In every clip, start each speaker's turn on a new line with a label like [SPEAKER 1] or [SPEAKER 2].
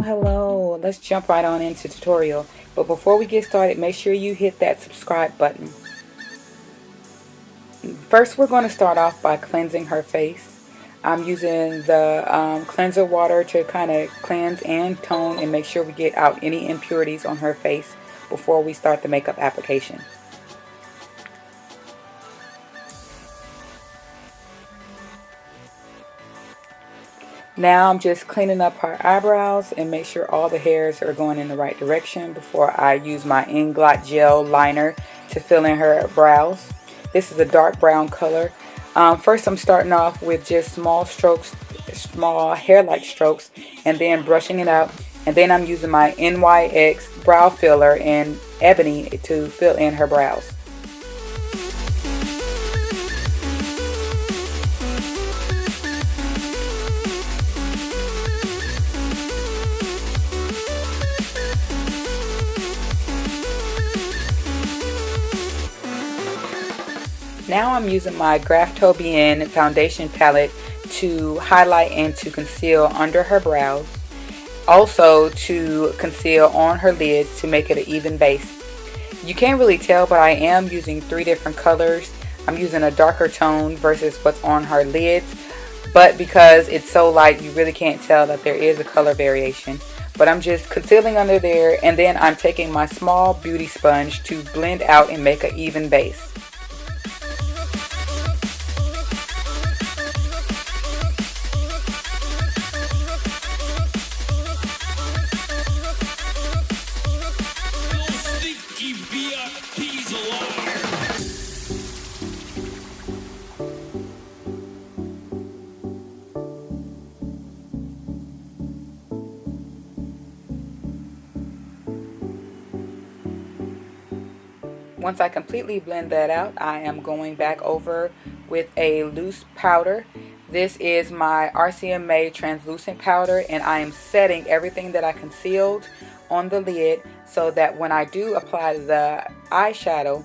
[SPEAKER 1] Hello. Let's jump right on into the tutorial. But before we get started, make sure you hit that subscribe button. First, we're going to start off by cleansing her face. I'm using the cleanser water to kind of cleanse and tone and make sure we get out any impurities on her face before we start the makeup application. Now I'm just cleaning up her eyebrows and make sure all the hairs are going in the right direction before I use my Inglot gel liner to fill in her brows. This is a dark brown color. First I'm starting off with just small strokes, small hair-like strokes, and then brushing it out. And then I'm using my NYX brow filler in ebony to fill in her brows. Now I'm using my Graftobian foundation palette to highlight and to conceal under her brows. Also to conceal on her lids to make it an even base. You can't really tell, but I am using 3 different colors. I'm using a darker tone versus what's on her lids. But because it's so light, you really can't tell that there is a color variation. But I'm just concealing under there, and then I'm taking my small beauty sponge to blend out and make an even base. Once I completely blend that out, I am going back over with a loose powder. This is my RCMA translucent powder, and I am setting everything that I concealed on the lid so that when I do apply the eyeshadow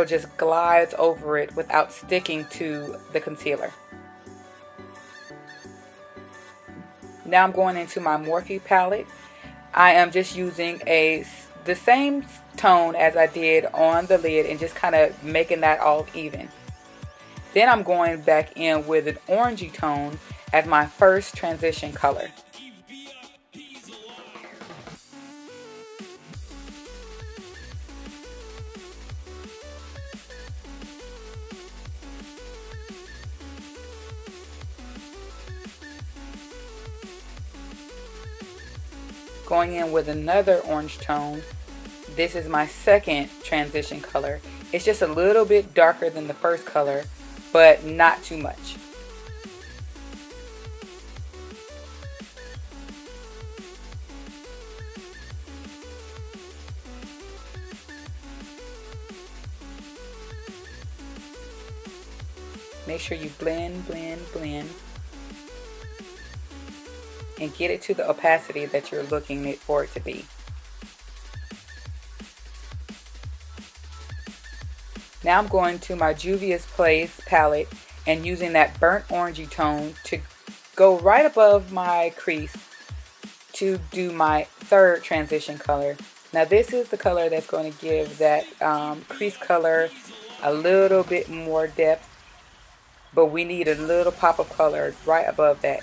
[SPEAKER 1] just glides over it without sticking to the concealer. Now I'm going into my Morphe palette. I am just using the same tone as I did on the lid and just kind of making that all even. Then I'm going back in with an orangey tone as my first transition color. Going in with another orange tone. This is my second transition color. It's just a little bit darker than the first color, but not too much. Make sure you blend and get it to the opacity that you're looking for it to be. Now I'm going to my Juvia's Place palette and using that burnt orangey tone to go right above my crease to do my third transition color. Now this is the color that's going to give that crease color a little bit more depth, but we need a little pop of color right above that.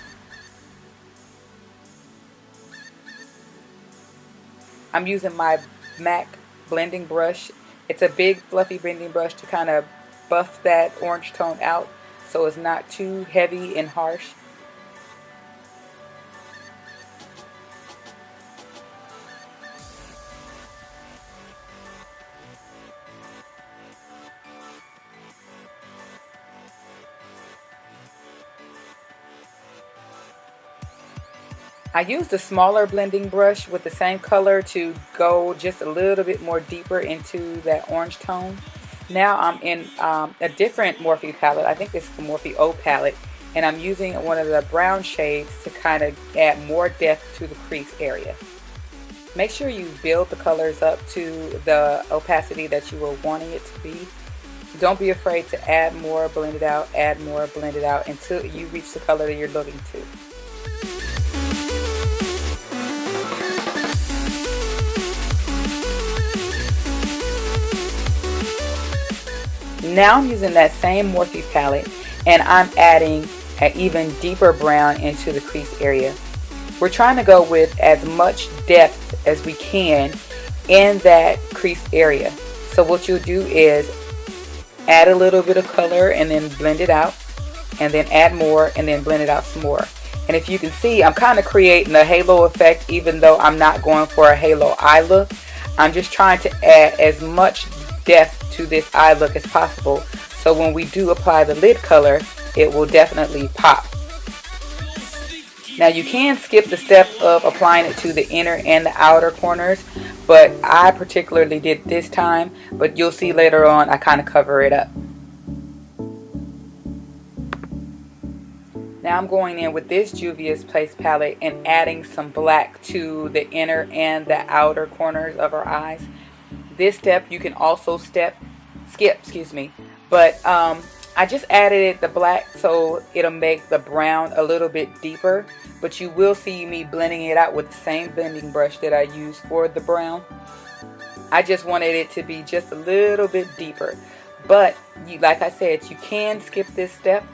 [SPEAKER 1] I'm using my MAC blending brush. It's a big fluffy blending brush to kind of buff that orange tone out so it's not too heavy and harsh. I used a smaller blending brush with the same color to go just a little bit more deeper into that orange tone. Now I'm in a different Morphe palette. I think this is the Morphe O palette, and I'm using one of the brown shades to kind of add more depth to the crease area. Make sure you build the colors up to the opacity that you were wanting it to be. Don't be afraid to add more, blend it out, add more, blend it out until you reach the color that you're looking to. Now I'm using that same Morphe palette and I'm adding an even deeper brown into the crease area. We're trying to go with as much depth as we can in that crease area. So what you'll do is add a little bit of color and then blend it out, and then add more and then blend it out some more. And if you can see, I'm kind of creating a halo effect even though I'm not going for a halo eye look. I'm just trying to add as much depth to this eye look as possible, so when we do apply the lid color, it will definitely pop. Now you can skip the step of applying it to the inner and the outer corners, but I particularly did this time, but you'll see later on I kind of cover it up. Now I'm going in with this Juvia's Place palette and adding some black to the inner and the outer corners of our eyes. This step you can also skip, but I just added the black so it'll make the brown a little bit deeper, but you will see me blending it out with the same blending brush that I used for the brown. I just wanted it to be just a little bit deeper, but like I said, you can skip this step,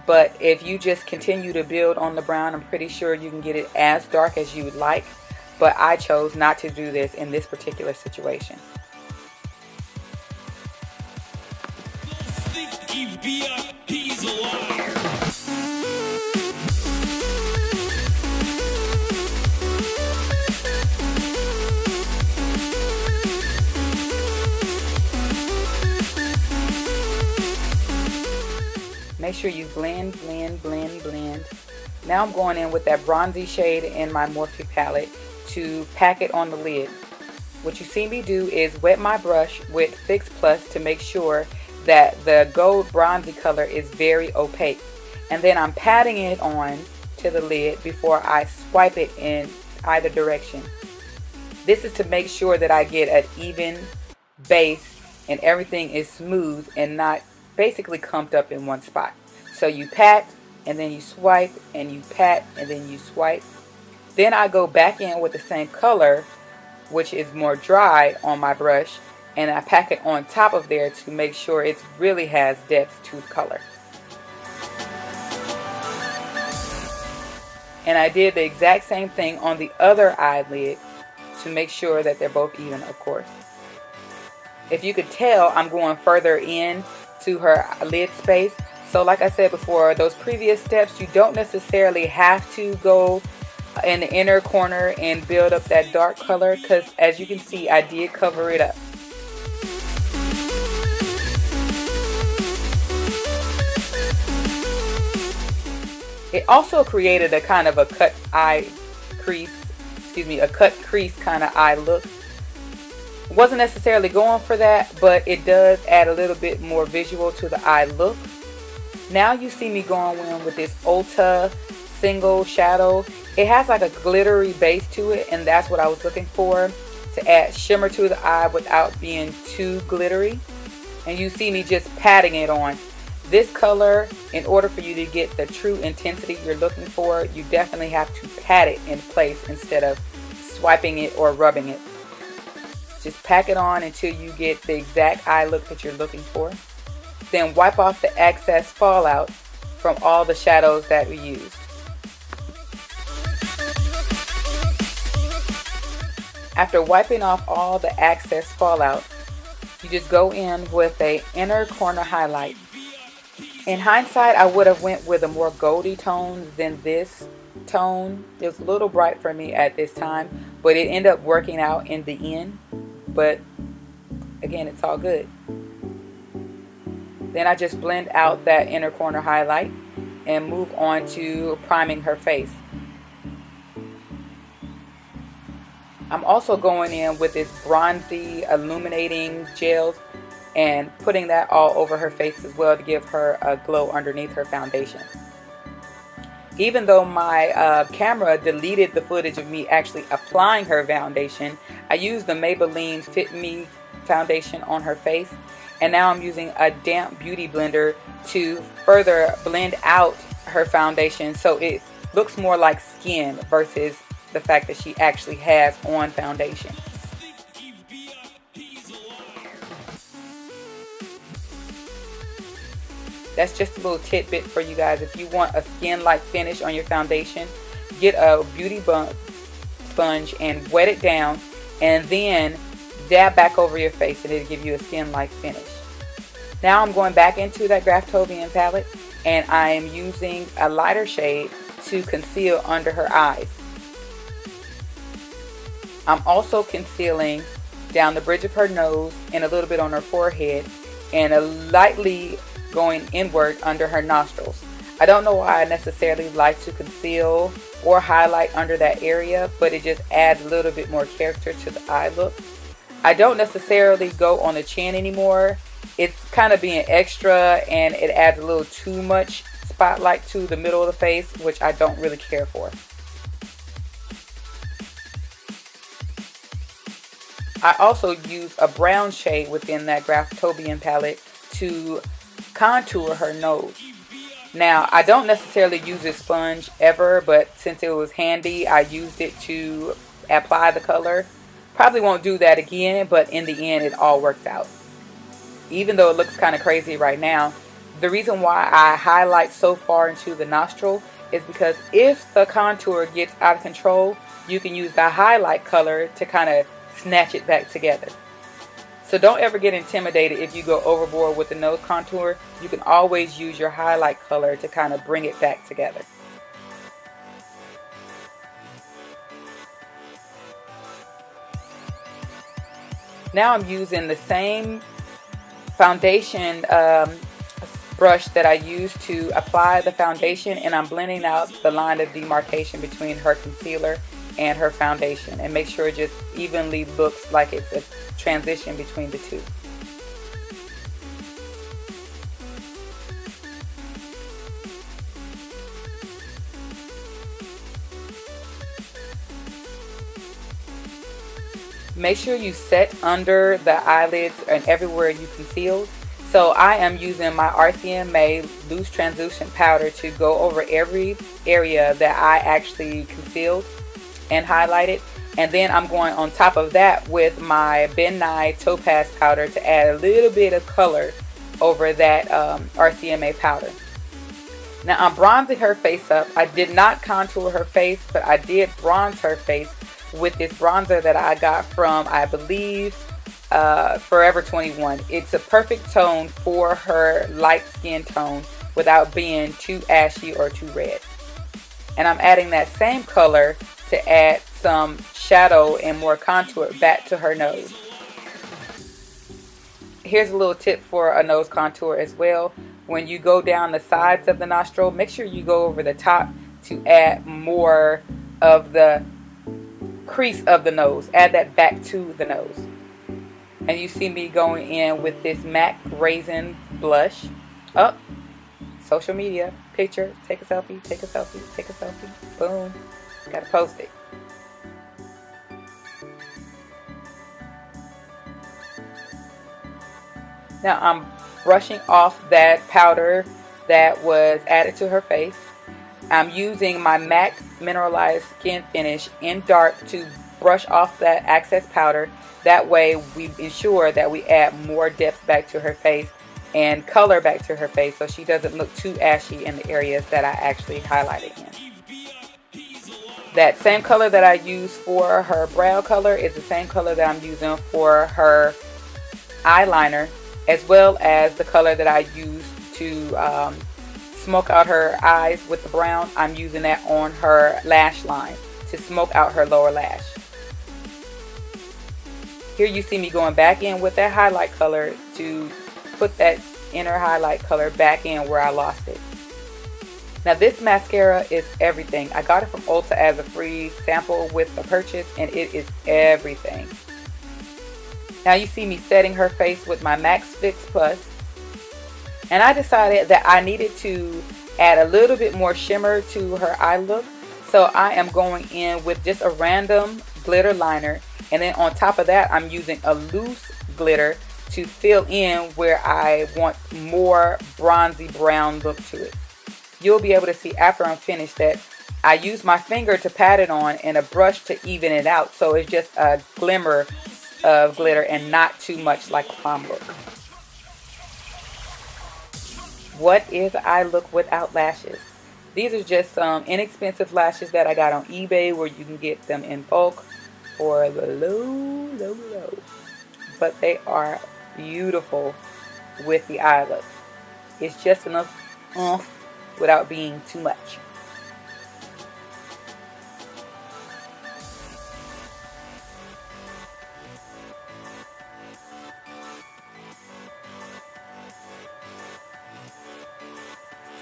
[SPEAKER 1] but if you just continue to build on the brown, I'm pretty sure you can get it as dark as you would like, but I chose not to do this in this particular situation. Make sure you blend, blend, blend, blend. Now I'm going in with that bronzy shade in my Morphe palette to pack it on the lid. What you see me do is wet my brush with Fix Plus to make sure that the gold bronzy color is very opaque. And then I'm patting it on to the lid before I swipe it in either direction. This is to make sure that I get an even base and everything is smooth and not basically clumped up in one spot. So you pat and then you swipe and you pat and then you swipe. Then I go back in with the same color, which is more dry, on my brush, and I pack it on top of there to make sure it really has depth to the color. And I did the exact same thing on the other eyelid to make sure that they're both even, of course. If you could tell, I'm going further in to her lid space. So like I said before, those previous steps, you don't necessarily have to go in the inner corner and build up that dark color, because as you can see, I did cover it up. It also created a kind of a cut crease kind of eye look. Wasn't necessarily going for that, but it does add a little bit more visual to the eye look. Now you see me going in with this Ulta single shadow. It has like a glittery base to it, and that's what I was looking for, to add shimmer to the eye without being too glittery. And you see me just patting it on. This color, in order for you to get the true intensity you're looking for, you definitely have to pat it in place instead of swiping it or rubbing it. Just pack it on until you get the exact eye look that you're looking for. Then wipe off the excess fallout from all the shadows that we used. After wiping off all the excess fallout, you just go in with an inner corner highlight. In hindsight, I would have went with a more goldy tone than this tone. It was a little bright for me at this time, but it ended up working out in the end. But again, it's all good. Then I just blend out that inner corner highlight and move on to priming her face. I'm also going in with this bronzy illuminating gel and putting that all over her face as well to give her a glow underneath her foundation. Even though my camera deleted the footage of me actually applying her foundation, I used the Maybelline Fit Me foundation on her face, and now I'm using a damp beauty blender to further blend out her foundation so it looks more like skin versus the fact that she actually has on foundation. That's just a little tidbit for you guys. If you want a skin-like finish on your foundation, get a beauty sponge and wet it down, and then dab back over your face, and it'll give you a skin-like finish. Now I'm going back into that Graftobian palette, and I am using a lighter shade to conceal under her eyes. I'm also concealing down the bridge of her nose and a little bit on her forehead, and a lightly going inward under her nostrils. I don't know why I necessarily like to conceal or highlight under that area, but it just adds a little bit more character to the eye look. I don't necessarily go on the chin anymore. It's kind of being extra, and it adds a little too much spotlight to the middle of the face, which I don't really care for. I also use a brown shade within that Graftobian palette to contour her nose. Now, I don't necessarily use this sponge ever, but since it was handy, I used it to apply the color. Probably won't do that again, but in the end, it all works out. Even though it looks kind of crazy right now, the reason why I highlight so far into the nostril is because if the contour gets out of control, you can use the highlight color to kind of snatch it back together. So don't ever get intimidated if you go overboard with the nose contour. You can always use your highlight color to kind of bring it back together. Now I'm using the same foundation brush that I used to apply the foundation, and I'm blending out the line of demarcation between her concealer and her foundation, and make sure it just evenly looks like it's a transition between the two. Make sure you set under the eyelids and everywhere you concealed. So I am using my RCMA loose translucent powder to go over every area that I actually concealed and highlighted, and then I'm going on top of that with my Ben Nye Topaz powder to add a little bit of color over that RCMA powder. Now I'm bronzing her face up. I did not contour her face, but I did bronze her face with this bronzer that I got from, I believe, Forever 21. It's a perfect tone for her light skin tone without being too ashy or too red. And I'm adding that same color to add some shadow and more contour back to her nose. Here's a little tip for a nose contour as well. When you go down the sides of the nostril, make sure you go over the top to add more of the crease of the nose. Add that back to the nose. And you see me going in with this MAC Raisin blush. Up, social media, picture, take a selfie, take a selfie, take a selfie. Boom. Gotta post it. Now I'm brushing off that powder that was added to her face. I'm using my MAC Mineralized Skin Finish in dark to brush off that excess powder. That way we ensure that we add more depth back to her face and color back to her face so she doesn't look too ashy in the areas that I actually highlighted in. That same color that I use for her brow color is the same color that I'm using for her eyeliner, as well as the color that I use to smoke out her eyes with the brown. I'm using that on her lash line to smoke out her lower lash. Here you see me going back in with that highlight color to put that inner highlight color back in where I lost it. Now this mascara is everything. I got it from Ulta as a free sample with the purchase, and it is everything. Now you see me setting her face with my Max Fix Plus, and I decided that I needed to add a little bit more shimmer to her eye look. So I am going in with just a random glitter liner, and then on top of that I'm using a loose glitter to fill in where I want more bronzy brown look to it. You'll be able to see after I'm finished that I use my finger to pat it on and a brush to even it out, so it's just a glimmer of glitter and not too much like a prom look. What is eye look without lashes? These are just some inexpensive lashes that I got on eBay where you can get them in bulk for the low. But they are beautiful with the eye look. It's just enough without being too much.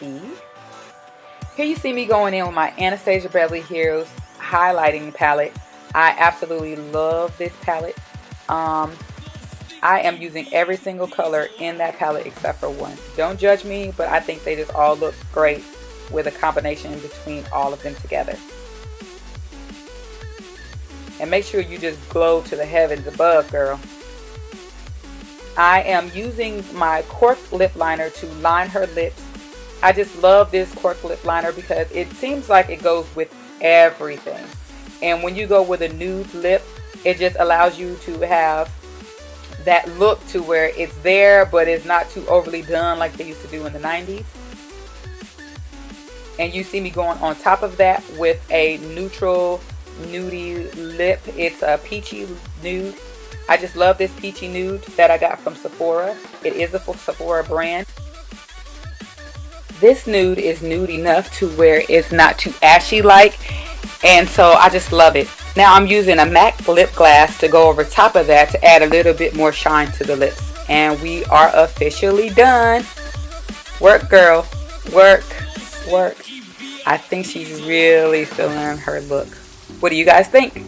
[SPEAKER 1] See? Here you see me going in with my Anastasia Beverly Hills highlighting palette. I absolutely love this palette. I am using every single color in that palette except for one. Don't judge me, but I think they just all look great with a combination between all of them together. And make sure you just glow to the heavens above, girl. I am using my cork lip liner to line her lips. I just love this cork lip liner because it seems like it goes with everything. And when you go with a nude lip, it just allows you to have that look to where it's there, but it's not too overly done like they used to do in the 90s. And you see me going on top of that with a neutral nudie lip. It's a peachy nude. I just love this peachy nude that I got from Sephora. It is a Sephora brand. This nude is nude enough to where it's not too ashy like, and so I just love it. Now I'm using a MAC lip gloss to go over top of that to add a little bit more shine to the lips. And we are officially done. Work, girl. Work. Work. I think she's really feeling her look. What do you guys think?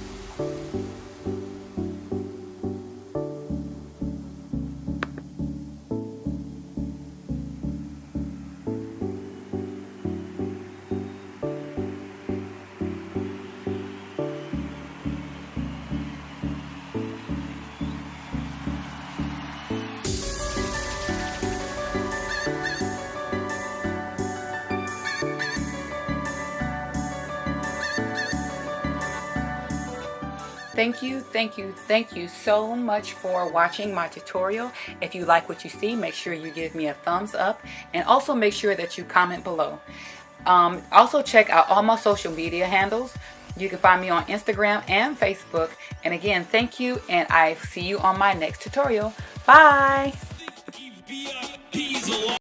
[SPEAKER 1] Thank you so much for watching my tutorial. If you like what you see, make sure you give me a thumbs up, and also make sure that you comment below. Also check out all my social media handles. You can find me on Instagram and Facebook. And again, thank you, and I see you on my next tutorial. Bye!